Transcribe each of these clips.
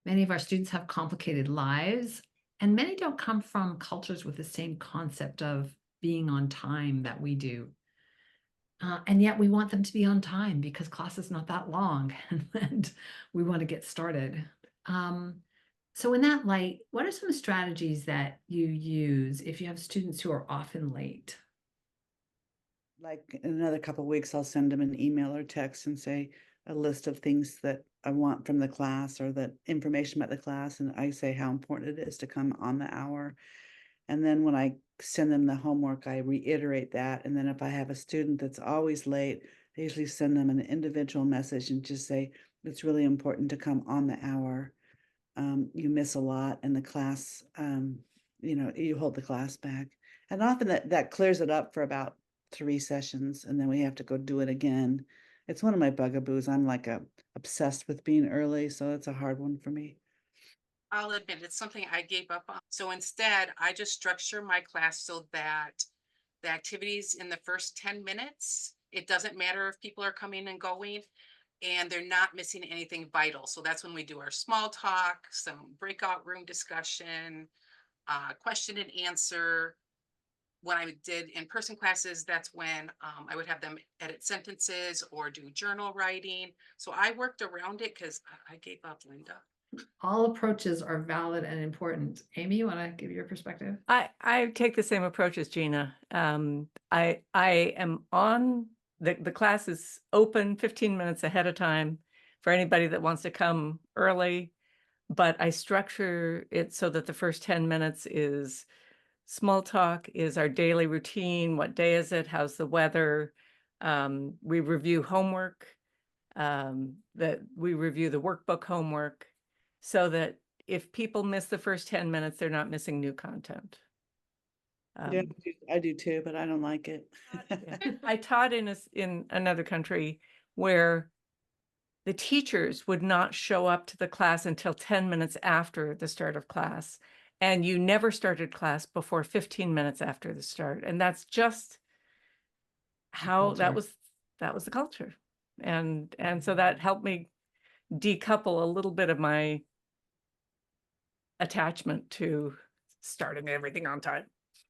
Many of our students have complicated lives, and many don't come from cultures with the same concept of being on time that we do. And yet we want them to be on time because class is not that long and we want to get started. Um, so in that light, what are some strategies that you use if you have students who are often late? Like in another couple of weeks, I'll send them an email or text and say a list of things that I want from the class or the information about the class. And I say how important it is to come on the hour. And then when I send them the homework, I reiterate that. And then if I have a student that's always late, I usually send them an individual message and just say, it's really important to come on the hour. You miss a lot in the class. You hold the class back. And often that clears it up for about 3 sessions, and then we have to go do it again. It's one of my bugaboos. I'm like obsessed with being early, so it's a hard one for me. I'll admit it's something I gave up on. So instead, I just structure my class so that the activities in the first 10 minutes, it doesn't matter if people are coming and going and they're not missing anything vital. So that's when we do our small talk, some breakout room discussion, question and answer. When I did in-person classes, that's when I would have them edit sentences or do journal writing. So I worked around it because I gave up, Linda. All approaches are valid and important. Amy, you want to give your perspective? I take the same approach as Gina. I am on the class is open 15 minutes ahead of time for anybody that wants to come early, but I structure it so that the first 10 minutes is small talk, is our daily routine. What day is it? How's the weather? We review homework, that we review the workbook homework so that if people miss the first 10 minutes, they're not missing new content. Yeah, I do too, but I don't like it. I taught in another country where the teachers would not show up to the class until 10 minutes after the start of class. And you never started class before 15 minutes after the start. And that's just how that was the culture. And so that helped me decouple a little bit of my attachment to starting everything on time.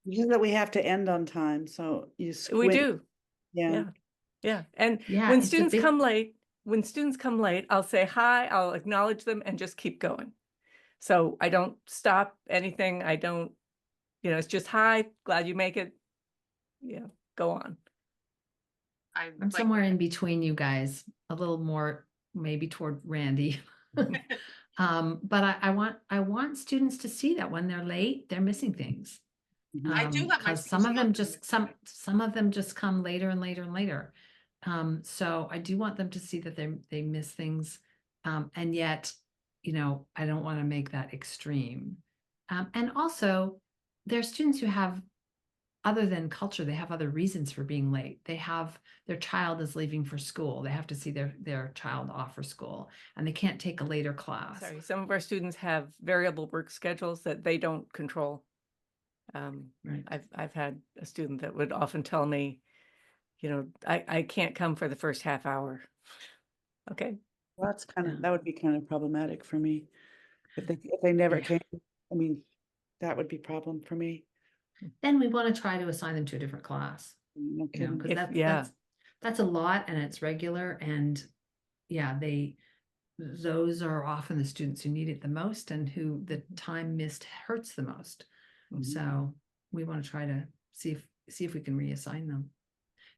Just that we have to end on time, so you We squint. do. Yeah. Yeah. And Yeah, when it's a students big come late, I'll say hi, I'll acknowledge them and just keep going. So I don't stop anything. I don't, it's just hi, glad you make it. Yeah, go on. I'm like somewhere in between you guys, a little more maybe toward Randy. But I want students to see that when they're late, they're missing things. I do let my Because students know some of them just come later and later and later. So I do want them to see that they miss things. And yet, I don't want to make that extreme. And also, there are students who have, other than culture, they have other reasons for being late. They have their child is leaving for school. They have to see their child off for school, and they can't take a later class. Sorry, some of our students have variable work schedules that they don't control. Right. I've had a student that would often tell me, I can't come for the first half hour. Okay. Well, Yeah. that would be kind of problematic for me. If they never Yeah. came, I mean, that would be a problem for me. Then we want to try to assign them to a different class, No kidding. because that's a lot and it's regular. And yeah, those are often the students who need it the most and who the time missed hurts the most. Mhm. So we want to try to see if we can reassign them.